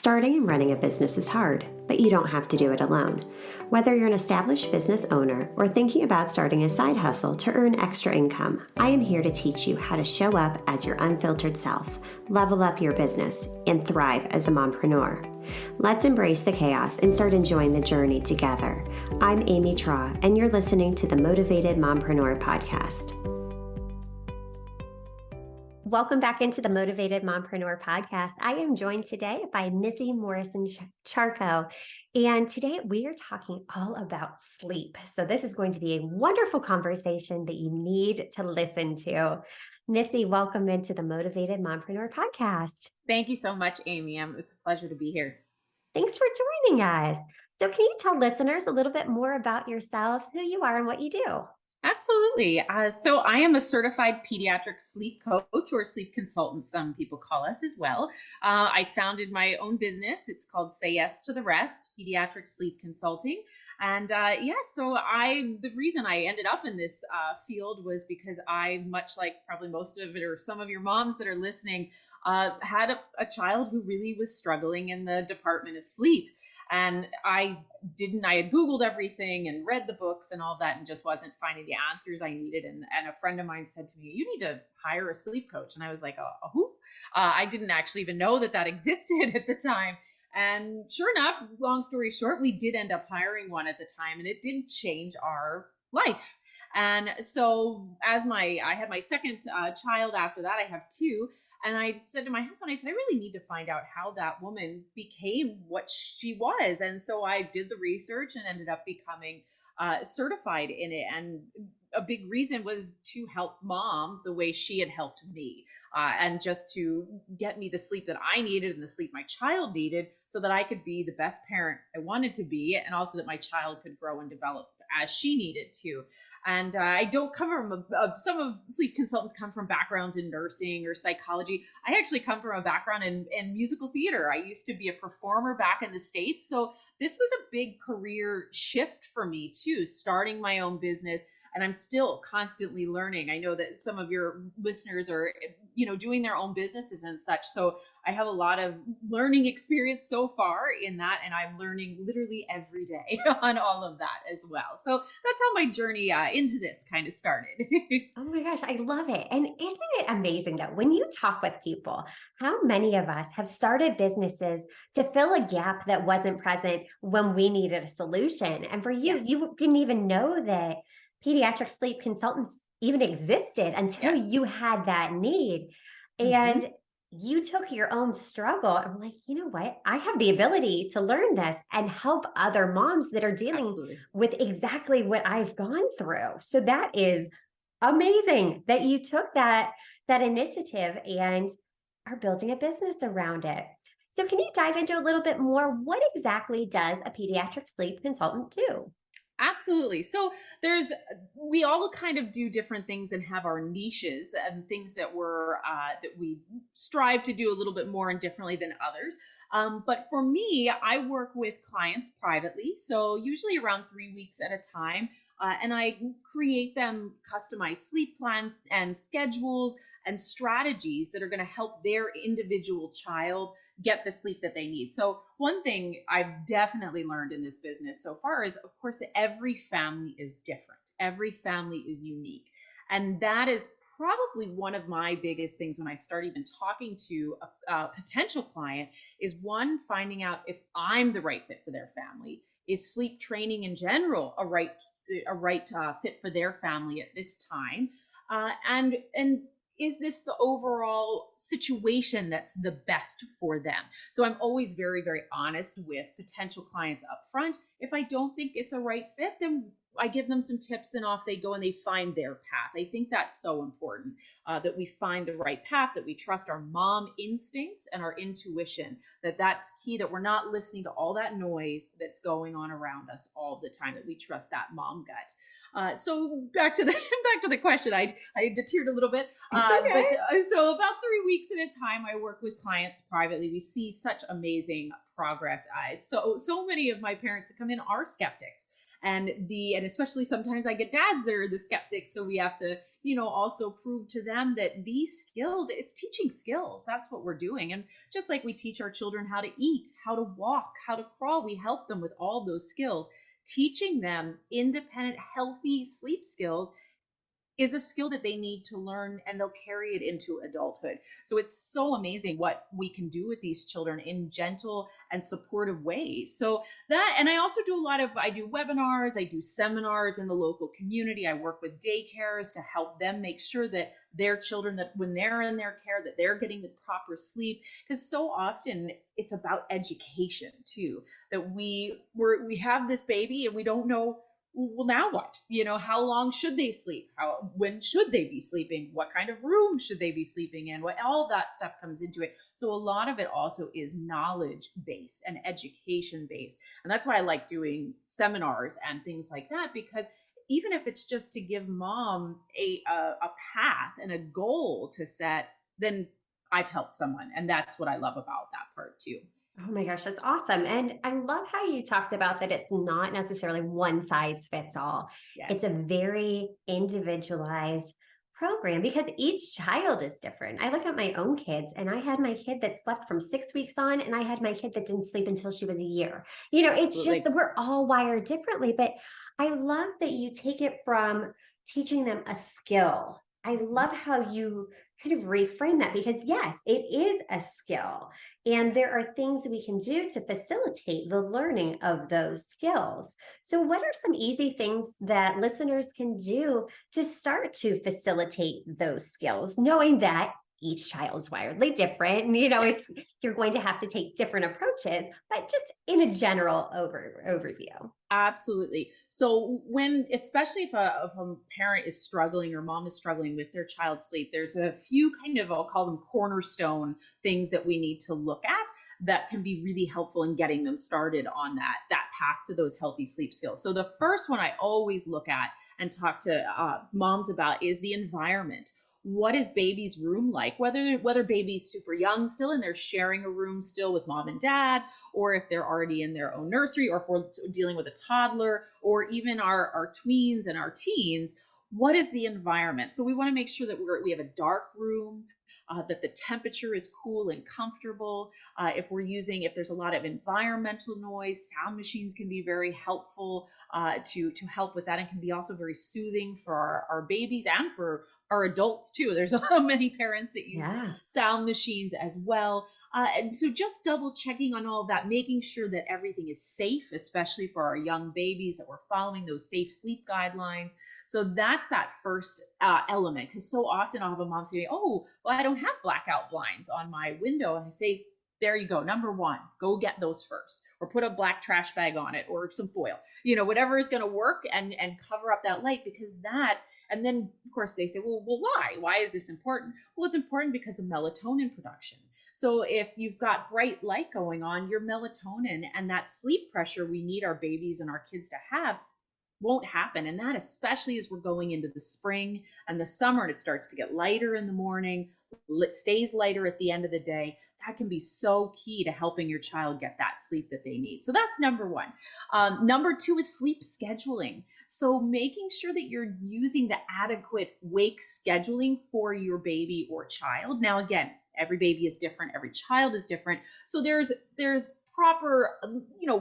Starting and running a business is hard, but you don't have to do it alone. Whether you're an established business owner or thinking about starting a side hustle to earn extra income, I am here to teach you how to show up as your unfiltered self, level up your business, and thrive as a mompreneur. Let's embrace the chaos and start enjoying the journey together. I'm Amy Traw, and you're listening to the Motivated Mompreneur Podcast. Welcome back into the Motivated Mompreneur Podcast. I am joined today by Missy Morrison Charko, and today we are talking all about sleep. So this is going to be a wonderful conversation that you need to listen to. Missy, welcome into the Motivated Mompreneur Podcast. Thank you so much, Amy. It's a pleasure to be here. Thanks for joining us. So can you tell listeners a little bit more about yourself, who you are, and what you do? Absolutely. So I am a certified pediatric sleep coach, or sleep consultant, some people call us as well. I founded my own business. It's called Say Yes to the Rest, Pediatric Sleep Consulting. And the reason I ended up in this field was because I, much like probably most of it, or some of your moms that are listening, had a child who really was struggling in the department of sleep. And I had Googled everything and read the books and all that and just wasn't finding the answers I needed. And a friend of mine said to me, "You need to hire a sleep coach." And I was like, who? I didn't actually even know that existed at the time. And sure enough, long story short, we did end up hiring one at the time, and it did change our life. And so I had my second child after that. I have two. And I said to my husband, I really need to find out how that woman became what she was. And so I did the research and ended up becoming certified in it. And a big reason was to help moms the way she had helped me, and just to get me the sleep that I needed and the sleep my child needed, so that I could be the best parent I wanted to be, and also that my child could grow and develop as she needed to. And I don't come from some of sleep consultants come from backgrounds in nursing or psychology. I actually come from a background in musical theater. I used to be a performer back in the States. So this was a big career shift for me too, starting my own business. And I'm still constantly learning. I know that some of your listeners are, doing their own businesses and such. So I have a lot of learning experience so far in that, and I'm learning literally every day on all of that as well. So that's how my journey into this kind of started. Oh my gosh, I love it. And isn't it amazing that when you talk with people, how many of us have started businesses to fill a gap that wasn't present when we needed a solution? And for you, Yes. you didn't even know that pediatric sleep consultants even existed until Yes. you had that need. And you took your own struggle and were like, you know what? I have the ability to learn this and help other moms that are dealing Absolutely. with exactly what I've gone through. So that is amazing that you took that initiative and are building a business around it. So can you dive into a little bit more? What exactly does a pediatric sleep consultant do? Absolutely. So we all kind of do different things and have our niches and things that we strive to do a little bit more and differently than others. But for me, I work with clients privately, so usually around 3 weeks at a time, and I create them customized sleep plans and schedules and strategies that are going to help their individual child get the sleep that they need. So one thing I've definitely learned in this business so far is, of course, that every family is different. Every family is unique. And that is probably one of my biggest things when I start even talking to a potential client is, one, finding out if I'm the right fit for their family. Is sleep training in general a right fit for their family at this time? And is this the overall situation that's the best for them? So I'm always very, very honest with potential clients up front. If I don't think it's a right fit, then I give them some tips and off they go and they find their path. I think that's so important, that we find the right path, that we trust our mom instincts and our intuition, that's key, that we're not listening to all that noise that's going on around us all the time, that we trust that mom gut. So back to the question, I deterred a little bit, Okay. So about 3 weeks at a time, I work with clients privately. We see such amazing progress. So many of my parents that come in are skeptics, and especially sometimes I get dads that are the skeptics. So we have to, also prove to them that these skills, it's teaching skills. That's what we're doing. And just like we teach our children how to eat, how to walk, how to crawl, we help them with all those skills. Teaching them independent, healthy sleep skills is a skill that they need to learn, and they'll carry it into adulthood. So it's so amazing what we can do with these children in gentle and supportive ways. So that, and I also do I do webinars, I do seminars in the local community. I work with daycares to help them make sure that their children, that when they're in their care, that they're getting the proper sleep. Because so often it's about education too, that we have this baby and we don't know, well, now what? How long should they sleep? When should they be sleeping? What kind of room should they be sleeping in? What, all that stuff comes into it. So a lot of it also is knowledge based and education based. And that's why I like doing seminars and things like that, because even if it's just to give mom a path and a goal to set, then I've helped someone. And that's what I love about that part too. Oh my gosh, that's awesome. And I love how you talked about that it's not necessarily one size fits all. It's a Yes. very individualized program because each child is different. I look at my own kids, and I had my kid that slept from 6 weeks on, and I had my kid that didn't sleep until she was a year. It's just Absolutely. that we're all wired differently. But I love that you take it from teaching them a skill. I love how you kind of reframe that because, yes, it is a skill. And there are things that we can do to facilitate the learning of those skills. So, what are some easy things that listeners can do to start to facilitate those skills, knowing that each child's wildly different? And, Yes. you're going to have to take different approaches, but just in a general overview. Absolutely. So when, especially if a parent is struggling or mom is struggling with their child's sleep, there's a few kind of, I'll call them cornerstone things that we need to look at that can be really helpful in getting them started on that path to those healthy sleep skills. So the first one I always look at and talk to moms about is the environment. What is baby's room like? Whether baby's super young still and they're sharing a room still with mom and dad, or if they're already in their own nursery, or if we're dealing with a toddler, or even our tweens and our teens, what is the environment? So we want to make sure that we have a dark room, that the temperature is cool and comfortable. If there's a lot of environmental noise, sound machines can be very helpful to help with that, and can be also very soothing for our babies and for our adults too. There's many parents that use Yeah. sound machines as well. And so just double checking on all of that, making sure that everything is safe, especially for our young babies, that we're following those safe sleep guidelines. So that's that first element. Because so often I'll have a mom say, oh, well, I don't have blackout blinds on my window. And I say, there you go. Number one, go get those first, or put a black trash bag on it, or some foil, whatever is going to work, and cover up that light, because that, and then of course they say, well, why is this important? Well, it's important because of melatonin production. So if you've got bright light going on, your melatonin and that sleep pressure we need our babies and our kids to have won't happen. And that, especially as we're going into the spring and the summer, and it starts to get lighter in the morning, it stays lighter at the end of the day. That can be so key to helping your child get that sleep that they need. So that's number one. Number two is sleep scheduling. So making sure that you're using the adequate wake scheduling for your baby or child. Now, again, every baby is different, every child is different. So there's proper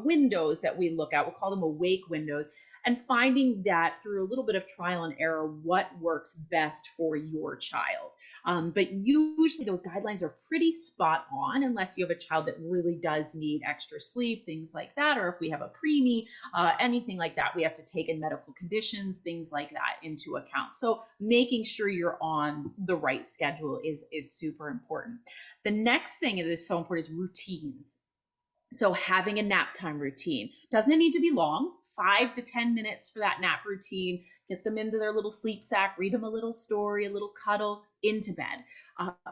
windows that we look at. We'll call them awake windows, and finding that through a little bit of trial and error what works best for your child. But usually those guidelines are pretty spot on, unless you have a child that really does need extra sleep, things like that, or if we have a preemie, anything like that, we have to take in medical conditions, things like that into account. So making sure you're on the right schedule is super important. The next thing that is so important is routines. So having a nap time routine doesn't need to be long, 5 to 10 minutes for that nap routine. Get them into their little sleep sack, read them a little story, a little cuddle, into bed.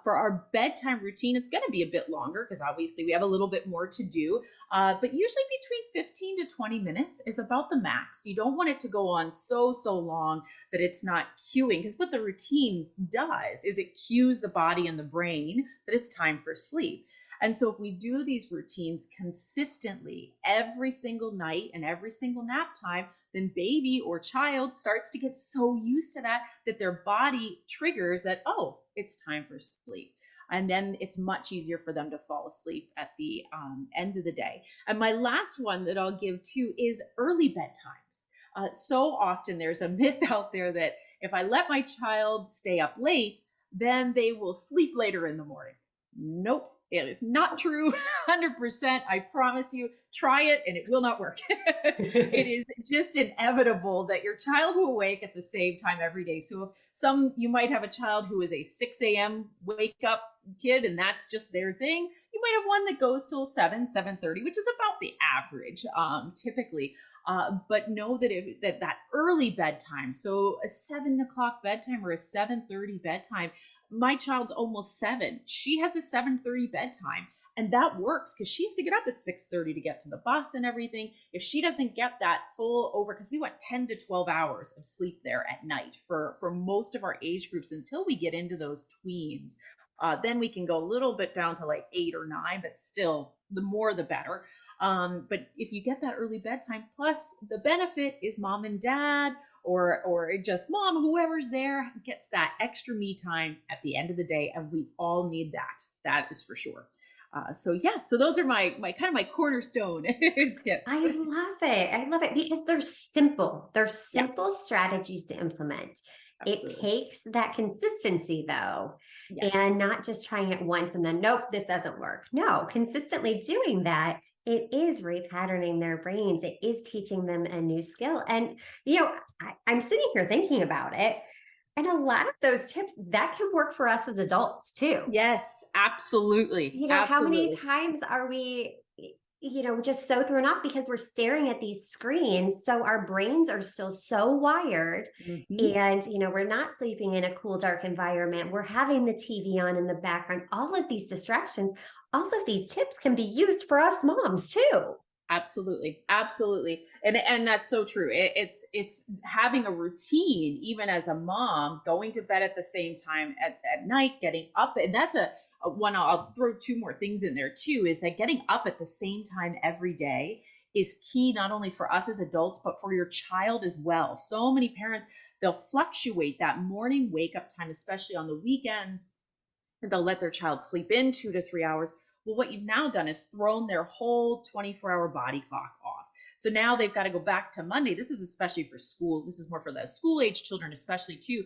For our bedtime routine, it's going to be a bit longer because obviously we have a little bit more to do. But usually between 15 to 20 minutes is about the max. You don't want it to go on so long that it's not cueing, because what the routine does is it cues the body and the brain that it's time for sleep. And so if we do these routines consistently every single night and every single nap time, then baby or child starts to get so used to that that their body triggers that, oh, it's time for sleep. And then it's much easier for them to fall asleep at the end of the day. And my last one that I'll give too is early bedtimes. So often there's a myth out there that if I let my child stay up late, then they will sleep later in the morning. Nope, it is not true. 100%. I promise you, try it and it will not work. It is just inevitable that your child will wake at the same time every day. So you might have a child who is a 6 a.m. wake up kid and that's just their thing. You might have one that goes till 7:30, which is about the average typically. But know that that early bedtime, so a 7 o'clock bedtime or a 7:30 bedtime. My child's almost 7. She has a 7:30 bedtime. And that works because she has to get up at 6:30 to get to the bus and everything. If she doesn't get that full over, because we want 10 to 12 hours of sleep there at night for most of our age groups until we get into those tweens. Then we can go a little bit down to like 8 or 9, but still the more the better. But if you get that early bedtime, plus the benefit is mom and dad or just mom, whoever's there gets that extra me time at the end of the day. And we all need that. That is for sure. So those are my kind of my cornerstone tips. I love it. I love it because they're simple. They're Yes, simple strategies to implement. It absolutely. takes that consistency though, Yes, and not just trying it once and then, nope, this doesn't work. No, consistently doing that, it is repatterning their brains. It is teaching them a new skill. And, I'm sitting here thinking about it. And a lot of those tips that can work for us as adults too. yes, absolutely, How many absolutely. times are we, just so thrown off because we're staring at these screens? So our brains are still so wired. Hmm. And, we're not sleeping in a cool, dark environment. We're having the TV on in the background, all of these distractions. All of these tips can be used for us moms too. Absolutely, absolutely, and that's so true. It's having a routine, even as a mom, going to bed at the same time at night, getting up, and that's a one. I'll throw two more things in there too. Is that getting up at the same time every day is key, not only for us as adults, but for your child as well. So many parents, they'll fluctuate that morning wake up time, especially on the weekends, and they'll let their child sleep in 2 to 3 hours. Well, what you've now done is thrown their whole 24-hour body clock off. So now they've got to go back to Monday. This is especially for school. This is more for the school age children, especially too.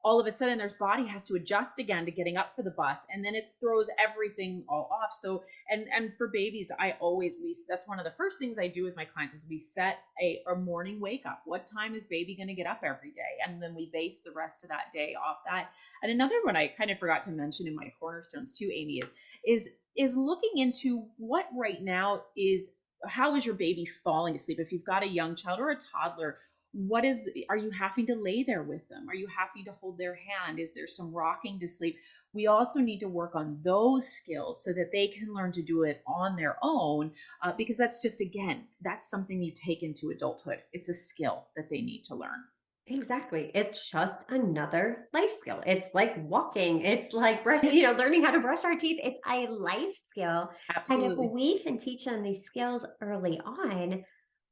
All of a sudden, their body has to adjust again to getting up for the bus, and then it throws everything all off. So, and for babies, I always we that's one of the first things I do with my clients is we set a morning wake up. What time is baby going to get up every day, and then we base the rest of that day off that. And another one I kind of forgot to mention in my cornerstones too, Amy, is looking into what right now is how is your baby falling asleep? If you've got a young child or a toddler, what is are you having to lay there with them? Are you having to hold their hand? Is there some rocking to sleep? We also need to work on those skills so that they can learn to do it on their own, because that's just again that's something you take into adulthood. It's a skill that they need to learn. Exactly. It's just another life skill. It's like Yes, walking. It's like brushing, learning how to brush our teeth. It's a life skill. And if absolutely. we can teach them these skills early on,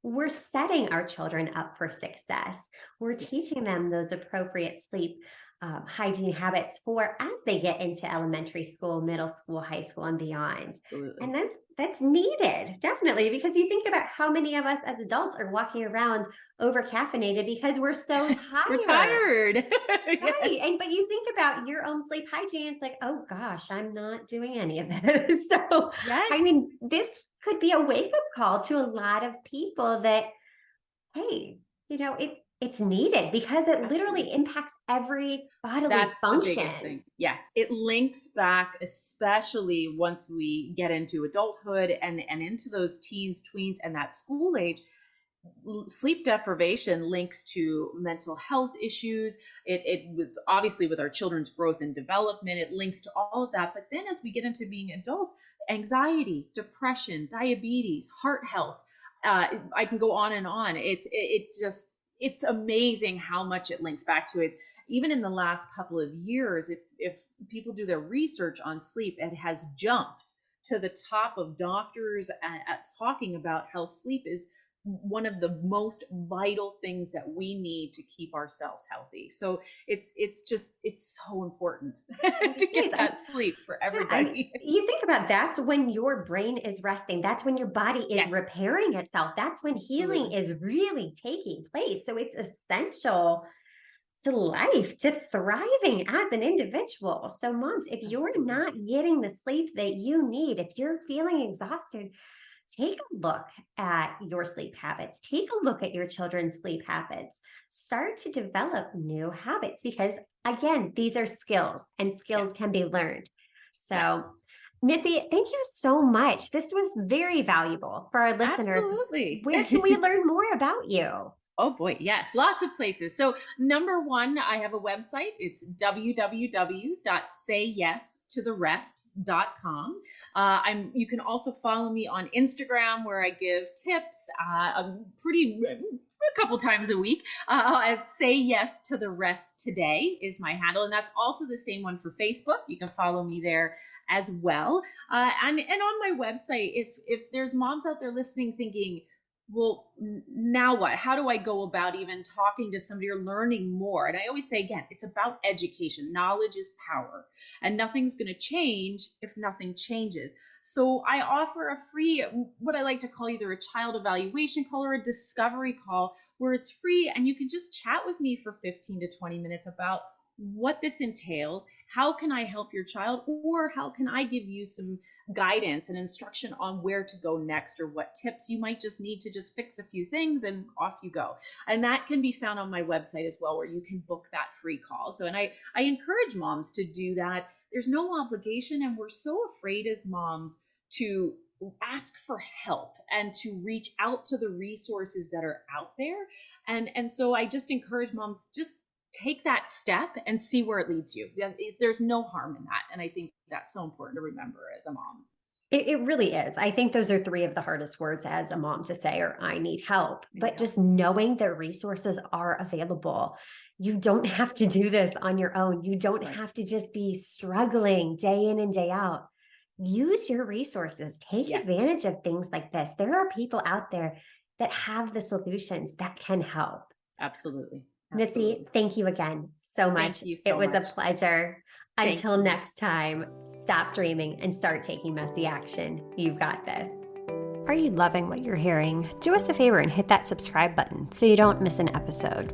we're setting our children up for success. We're Yes, teaching them those appropriate sleep hygiene habits for as they get into elementary school, middle school, high school, and beyond. absolutely. And that's needed, definitely, because you think about how many of us as adults are walking around over caffeinated because we're so Yes, we're tired. tired. Right. Yes, And but you think about your own sleep hygiene, it's like, oh gosh, I'm not doing any of this. So I yes, mean, this could be a wake-up call to a lot of people that, hey, it's needed because it literally absolutely. impacts every bodily That's the biggest function. thing. Yes, it links back, especially once we get into adulthood and into those teens, tweens, and that school age. Sleep deprivation links to mental health issues. It with obviously with our children's growth and development, it links to all of that. But then as we get into being adults, anxiety, depression, diabetes, heart health, I can go on and on. It's amazing how much it links back to it. Even in the last couple of years, if people do their research on sleep, it has jumped to the top of doctors talking about how sleep is one of the most vital things that we need to keep ourselves healthy. So it's so important to It is. get that sleep for Yeah, I mean, everybody. you think about that's when your brain is resting. That's when your body is Yes, repairing itself. That's when healing absolutely. is really taking place. So it's essential to life, to thriving as an individual. So, moms, if you're Absolutely. not getting the sleep that you need, if you're feeling exhausted, take a look at your sleep habits. Take a look at your children's sleep habits. Start to develop new habits because, again, these are skills and skills Yes. can be learned. Yes. So, Missy, thank you so much. This was very valuable for our listeners. Absolutely. Where can we learn more about you? Oh boy, yes, lots of places. So, number one, I have a website. It's www.sayyestotherest.com. You can also follow me on Instagram where I give tips a couple times a week. At Say Yes to the Rest Today is my handle, and that's also the same one for Facebook. You can follow me there as well. And on my website, if there's moms out there listening thinking, well, now what? How do I go about even talking to somebody or learning more? And I always say, again, it's about education. Knowledge is power, and nothing's going to change if nothing changes. So I offer a free, what I like to call either a child evaluation call or a discovery call, where it's free and you can just chat with me for 15 to 20 minutes about what this entails. How can I help your child, or how can I give you some guidance and instruction on where to go next, or what tips you might just need to just fix a few things, and off you go. And that can be found on my website as well, where you can book that free call. So, and I encourage moms to do that. There's no obligation, and we're so afraid as moms to ask for help and to reach out to the resources that are out there. And so I just encourage moms, just take that step and see where it leads you. There's no harm in that. And I think that's so important to remember as a mom. It really is. I think those are three of the hardest words as a mom to say, or I need help. I need But help. just knowing that resources are available. You don't have to do this on your own. You don't Right. have to just be struggling day in and day out. Use your resources. Take Yes, advantage of things like this. There are people out there that have the solutions that can help. absolutely. Missy, Absolutely. thank you again so Thank much. you It so was a much. pleasure. Thank Until you. next time, stop dreaming and start taking messy action. You've got this. Are you loving what you're hearing? Do us a favor and hit that subscribe button so you don't miss an episode.